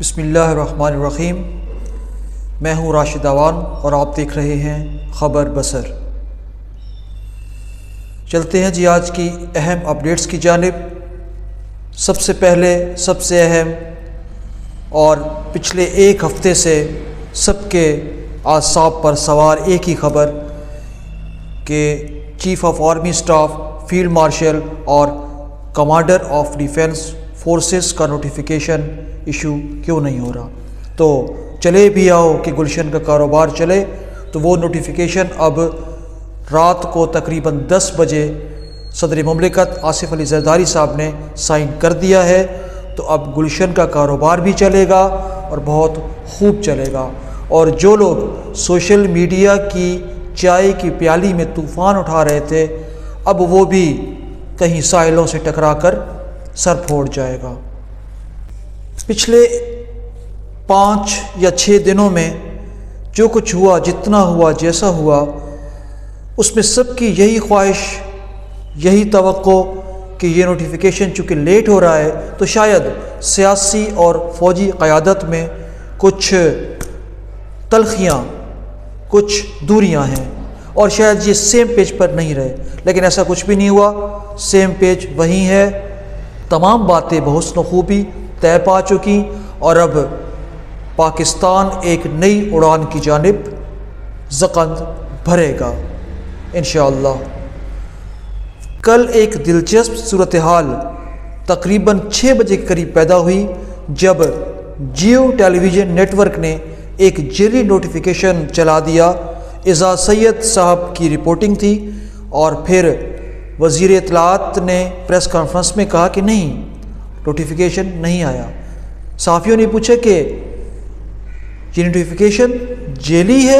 بسم اللہ الرحمن الرحیم۔ میں ہوں راشد اعوان اور آپ دیکھ رہے ہیں خبر بصر۔ چلتے ہیں جی آج کی اہم اپڈیٹس کی جانب۔ سب سے پہلے سب سے اہم اور پچھلے ایک ہفتے سے سب کے اعصاب پر سوار ایک ہی خبر کہ chief of army staff, field marshal اور کمانڈر آف ڈیفنس فورسز کا نوٹیفیکیشن ایشو کیوں نہیں ہو رہا۔ تو چلے بھی آؤ کہ گلشن کا کاروبار چلے، تو وہ نوٹیفیکیشن اب رات کو تقریباً 10 بجے صدر مملکت آصف علی زرداری صاحب نے سائن کر دیا ہے۔ تو اب گلشن کا کاروبار بھی چلے گا اور بہت خوب چلے گا، اور جو لوگ سوشل میڈیا کی چائے کی پیالی میں طوفان اٹھا رہے تھے، اب وہ بھی کہیں ساحلوں سے ٹکرا کر سر پھوڑ جائے گا۔ پچھلے 5 یا 6 دنوں میں جو کچھ ہوا، جتنا ہوا، جیسا ہوا، اس میں سب کی یہی خواہش، یہی توقع کہ یہ نوٹیفیکیشن چونکہ لیٹ ہو رہا ہے تو شاید سیاسی اور فوجی قیادت میں کچھ تلخیاں، کچھ دوریاں ہیں، اور شاید یہ سیم پیج پر نہیں رہے، لیکن ایسا کچھ بھی نہیں ہوا۔ سیم پیج وہی ہے، تمام باتیں بحسن و خوبی طے پا چکی، اور اب پاکستان ایک نئی اڑان کی جانب زقند بھرے گا انشاءاللہ۔ کل ایک دلچسپ صورتحال تقریباً 6 بجے کے قریب پیدا ہوئی، جب جیو ٹیلی ویژن نیٹ ورک نے ایک جعلی نوٹیفیکیشن چلا دیا۔ اعزاز سید صاحب کی رپورٹنگ تھی، اور پھر وزیر اطلاعات نے پریس کانفرنس میں کہا کہ نہیں، نوٹیفیکیشن نہیں آیا۔ صحافیوں نے پوچھا کہ یہ نوٹیفیکیشن جعلی ہے،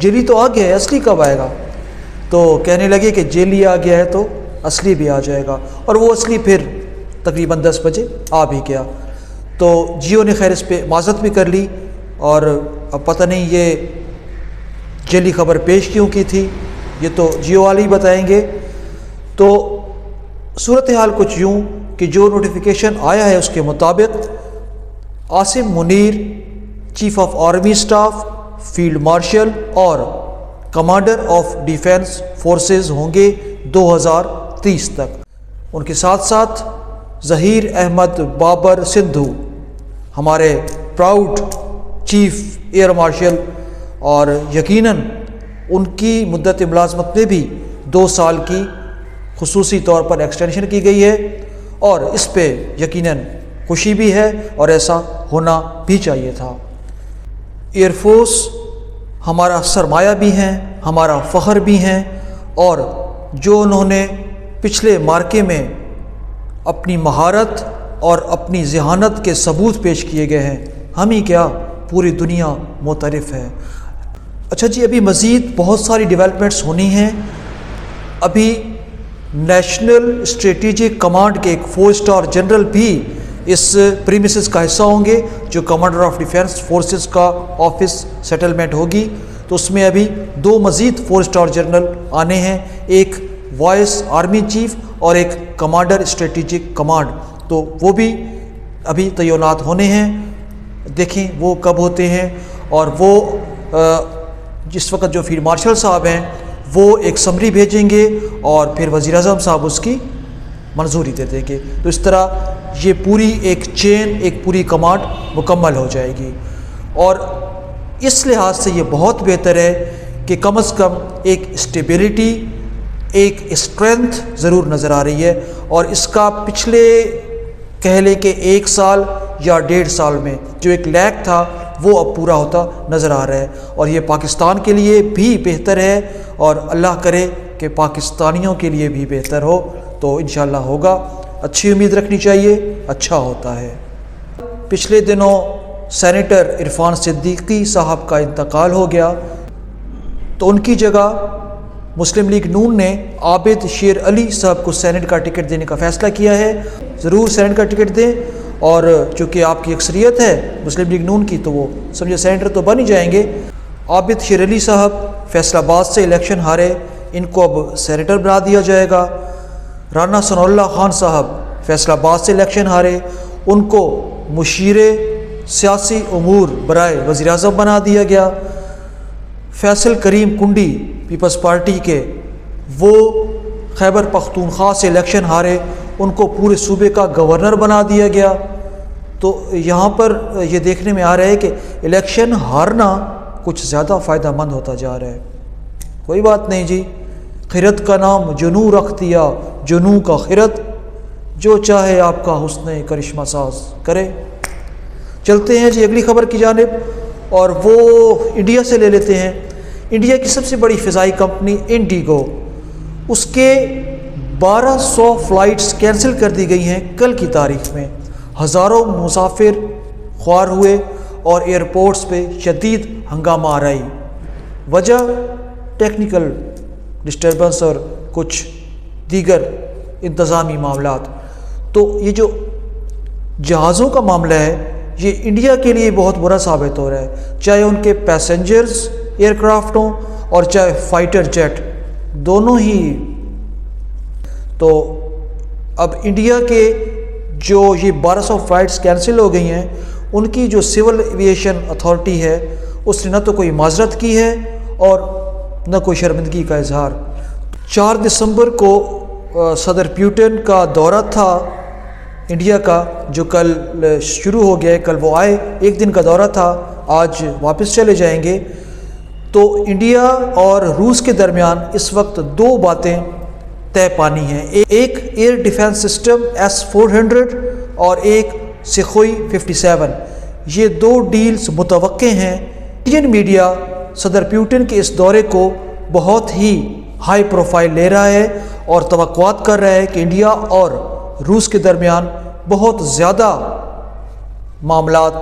جعلی تو آ گیا ہے، اصلی کب آئے گا؟ تو کہنے لگے کہ جعلی آ گیا ہے تو اصلی بھی آ جائے گا، اور وہ اصلی پھر تقریباً 10 بجے آ بھی گیا۔ تو جیو نے خیر اس پہ معذرت بھی کر لی، اور اب پتہ نہیں یہ جعلی خبر پیش کیوں کی تھی، یہ تو جیو والے ہی بتائیں گے۔ تو صورتحال کچھ یوں کہ جو نوٹیفیکیشن آیا ہے اس کے مطابق Asim Munir chief of army staff, field marshal اور کمانڈر آف ڈیفنس فورسز ہوں گے 2030 تک۔ ان کے ساتھ ساتھ ظہیر احمد بابر سندھو، ہمارے پراؤڈ چیف ایئر مارشل، اور یقیناً ان کی مدت ملازمت میں بھی 2 سال کی خصوصی طور پر ایکسٹینشن کی گئی ہے، اور اس پہ یقیناً خوشی بھی ہے، اور ایسا ہونا بھی چاہیے تھا۔ ایئر فورس ہمارا سرمایہ بھی ہیں، ہمارا فخر بھی ہیں، اور جو انہوں نے پچھلے معرکے میں اپنی مہارت اور اپنی ذہانت کے ثبوت پیش کیے گئے ہیں، ہم ہی کیا پوری دنیا معترف ہے۔ اچھا جی، ابھی مزید بہت ساری ڈیولپمنٹس ہونی ہیں۔ ابھی نیشنل اسٹریٹجک کمانڈ کے ایک 4 اسٹار جنرل بھی اس پریمیسز کا حصہ ہوں گے، جو کمانڈر آف ڈیفنس فورسز کا آفس سیٹلمنٹ ہوگی۔ تو اس میں ابھی 2 مزید 4 اسٹار جنرل آنے ہیں، ایک وائس آرمی چیف اور ایک کمانڈر اسٹریٹجک کمانڈ۔ تو وہ بھی ابھی تعینات ہونے ہیں، دیکھیں وہ کب ہوتے ہیں۔ اور وہ جس وقت جو فیلڈ مارشل صاحب ہیں وہ ایک سمری بھیجیں گے، اور پھر وزیر اعظم صاحب اس کی منظوری دے دیں گے۔ تو اس طرح یہ پوری ایک چین، ایک پوری کمانڈ مکمل ہو جائے گی، اور اس لحاظ سے یہ بہت بہتر ہے کہ کم از کم ایک اسٹیبلٹی، ایک اسٹرینتھ ضرور نظر آ رہی ہے، اور اس کا پچھلے کہہ لیں کہ 1 سال یا 1.5 سال میں جو ایک لیک تھا وہ اب پورا ہوتا نظر آ رہا ہے، اور یہ پاکستان کے لیے بھی بہتر ہے، اور اللہ کرے کہ پاکستانیوں کے لیے بھی بہتر ہو، تو انشاءاللہ ہوگا۔ اچھی امید رکھنی چاہیے، اچھا ہوتا ہے۔ پچھلے دنوں سینیٹر عرفان صدیقی صاحب کا انتقال ہو گیا، تو ان کی جگہ مسلم لیگ نون نے عابد شیر علی صاحب کو سینیٹ کا ٹکٹ دینے کا فیصلہ کیا ہے۔ ضرور سینیٹ کا ٹکٹ دیں، اور چونکہ آپ کی اکثریت ہے مسلم لیگ نون کی، تو وہ سمجھے سینیٹر تو بن ہی جائیں گے۔ عابد شیر علی صاحب فیصل آباد سے الیکشن ہارے، ان کو اب سینیٹر بنا دیا جائے گا۔ رانا ثناء اللہ خان صاحب فیصل آباد سے الیکشن ہارے، ان کو مشیر سیاسی امور برائے وزیر اعظم بنا دیا گیا۔ فیصل کریم کنڈی پیپلز پارٹی کے، وہ خیبر پختونخوا سے الیکشن ہارے، ان کو پورے صوبے کا گورنر بنا دیا گیا۔ تو یہاں پر یہ دیکھنے میں آ رہا ہے کہ الیکشن ہارنا کچھ زیادہ فائدہ مند ہوتا جا رہا ہے۔ کوئی بات نہیں جی، خرد کا نام جنوں رکھ دیا، جنوں کا خرد، جو چاہے آپ کا حسن کرشمہ ساز کرے۔ چلتے ہیں جی اگلی خبر کی جانب، اور وہ انڈیا سے لے لیتے ہیں۔ انڈیا کی سب سے بڑی فضائی کمپنی انڈیگو، اس کے 1200 فلائٹس کینسل کر دی گئی ہیں کل کی تاریخ میں۔ ہزاروں مسافر خوار ہوئے اور ایئرپورٹس پہ شدید ہنگامہ آرائی۔ وجہ ٹیکنیکل ڈسٹربنس اور کچھ دیگر انتظامی معاملات۔ تو یہ جو جہازوں کا معاملہ ہے، یہ انڈیا کے لیے بہت برا ثابت ہو رہا ہے، چاہے ان کے پیسنجرز ایئر کرافٹ ہوں اور چاہے فائٹر جیٹ، دونوں ہی۔ تو اب انڈیا کے جو یہ 1200 فلائٹس کینسل ہو گئی ہیں، ان کی جو سول ایویشن اتھارٹی ہے، اس نے نہ تو کوئی معذرت کی ہے اور نہ کوئی شرمندگی کا اظہار۔ 4 دسمبر کو صدر پیوٹن کا دورہ تھا انڈیا کا، جو کل شروع ہو گیا ہے، کل وہ آئے، 1 دن کا دورہ تھا، آج واپس چلے جائیں گے۔ تو انڈیا اور روس کے درمیان اس وقت 2 باتیں طے پانی ہیں، ایک ایئر ڈیفنس سسٹم S-400 اور ایک سخوئی 57۔ یہ 2 ڈیلز متوقع ہیں۔ انڈین میڈیا صدر پیوٹن کے اس دورے کو بہت ہی ہائی پروفائل لے رہا ہے اور توقعات کر رہا ہے کہ انڈیا اور روس کے درمیان بہت زیادہ معاملات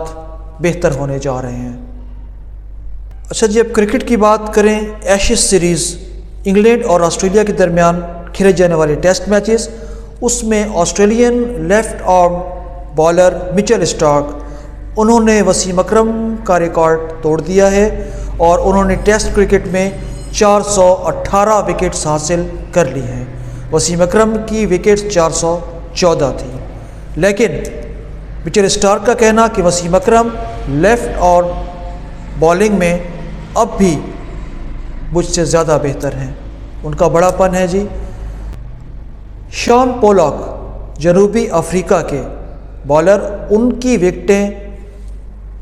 بہتر ہونے جا رہے ہیں۔ اچھا جی، اب کرکٹ کی بات کریں۔ ایشز سیریز انگلینڈ اور آسٹریلیا کے درمیان کھیلے جانے والے ٹیسٹ میچز، اس میں Australian left arm bowler Mitchell Starc, انہوں نے وسیم اکرم کا ریکارڈ توڑ دیا ہے اور انہوں نے ٹیسٹ کرکٹ میں 418 وکٹس حاصل کر لی ہیں۔ وسیم اکرم کی وکٹس 414 تھی، لیکن مچل اسٹارک کا کہنا کہ وسیم اکرم لیفٹ آرم بالنگ میں اب بھی مجھ سے زیادہ بہتر ہیں، ان کا بڑا پن ہے جی۔ شان پولاک جنوبی افریقہ کے بالر، ان کی وکٹیں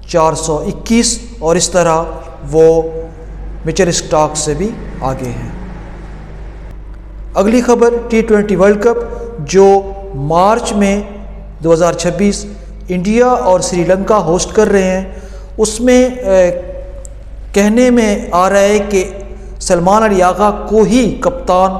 421، اور اس طرح وہ مچل اسٹارک سے بھی آگے ہیں۔ اگلی خبر T20 ورلڈ کپ جو مارچ میں 2026 انڈیا اور سری لنکا ہوسٹ کر رہے ہیں، اس میں کہنے میں آ رہا ہے کہ سلمان علی آغا کو ہی کپتان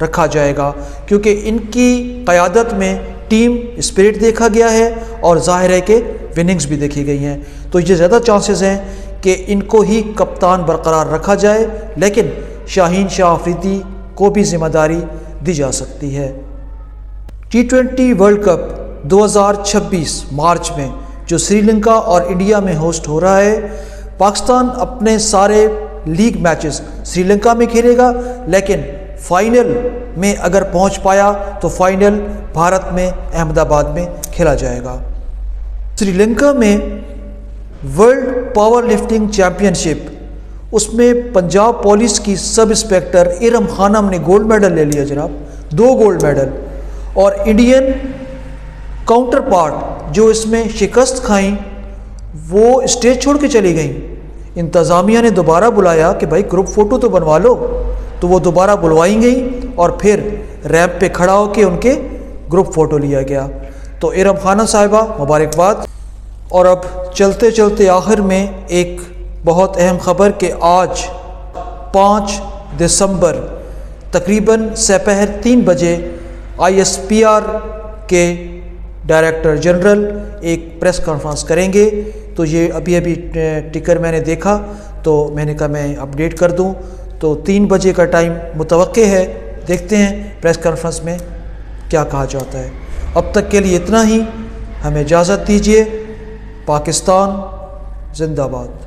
رکھا جائے گا، کیونکہ ان کی قیادت میں ٹیم اسپرٹ دیکھا گیا ہے اور ظاہر ہے کہ وننگز بھی دیکھی گئی ہیں، تو یہ زیادہ چانسز ہیں کہ ان کو ہی کپتان برقرار رکھا جائے، لیکن شاہین شاہ آفریدی کو بھی ذمہ داری دی جا سکتی ہے۔ T20 ورلڈ کپ 2026 مارچ میں جو سری لنکا اور انڈیا میں ہوسٹ ہو رہا ہے، پاکستان اپنے سارے لیگ میچز سری لنکا میں کھیلے گا، لیکن فائنل میں اگر پہنچ پایا تو فائنل بھارت میں احمد آباد میں کھیلا جائے گا۔ سری لنکا میں ورلڈ پاور لفٹنگ چیمپئن شپ، اس میں پنجاب پولیس کی سب انسپیکٹر ارم خانم نے گولڈ میڈل لے لیا جناب، 2 گولڈ میڈل، اور انڈین کاؤنٹر پارٹ جو اس میں شکست کھائیں وہ اسٹیج چھوڑ کے چلی گئیں۔ انتظامیہ نے دوبارہ بلایا کہ بھائی گروپ فوٹو تو بنوا لو، تو وہ دوبارہ بلوائی گئیں اور پھر ریمپ پہ کھڑا ہو کے ان کے گروپ فوٹو لیا گیا۔ تو ارم خانم صاحبہ مبارکباد۔ اور اب چلتے چلتے آخر میں ایک بہت اہم خبر کہ آج 5 دسمبر تقریباً سپہر 3 بجے ISPR کے ڈائریکٹر جنرل ایک پریس کانفرنس کریں گے۔ تو یہ ابھی ٹکر میں نے دیکھا تو میں نے کہا میں اپڈیٹ کر دوں، تو 3 بجے کا ٹائم متوقع ہے، دیکھتے ہیں پریس کانفرنس میں کیا کہا جاتا ہے۔ اب تک کے لیے اتنا ہی، ہمیں اجازت دیجیے۔ پاکستان زندہ باد۔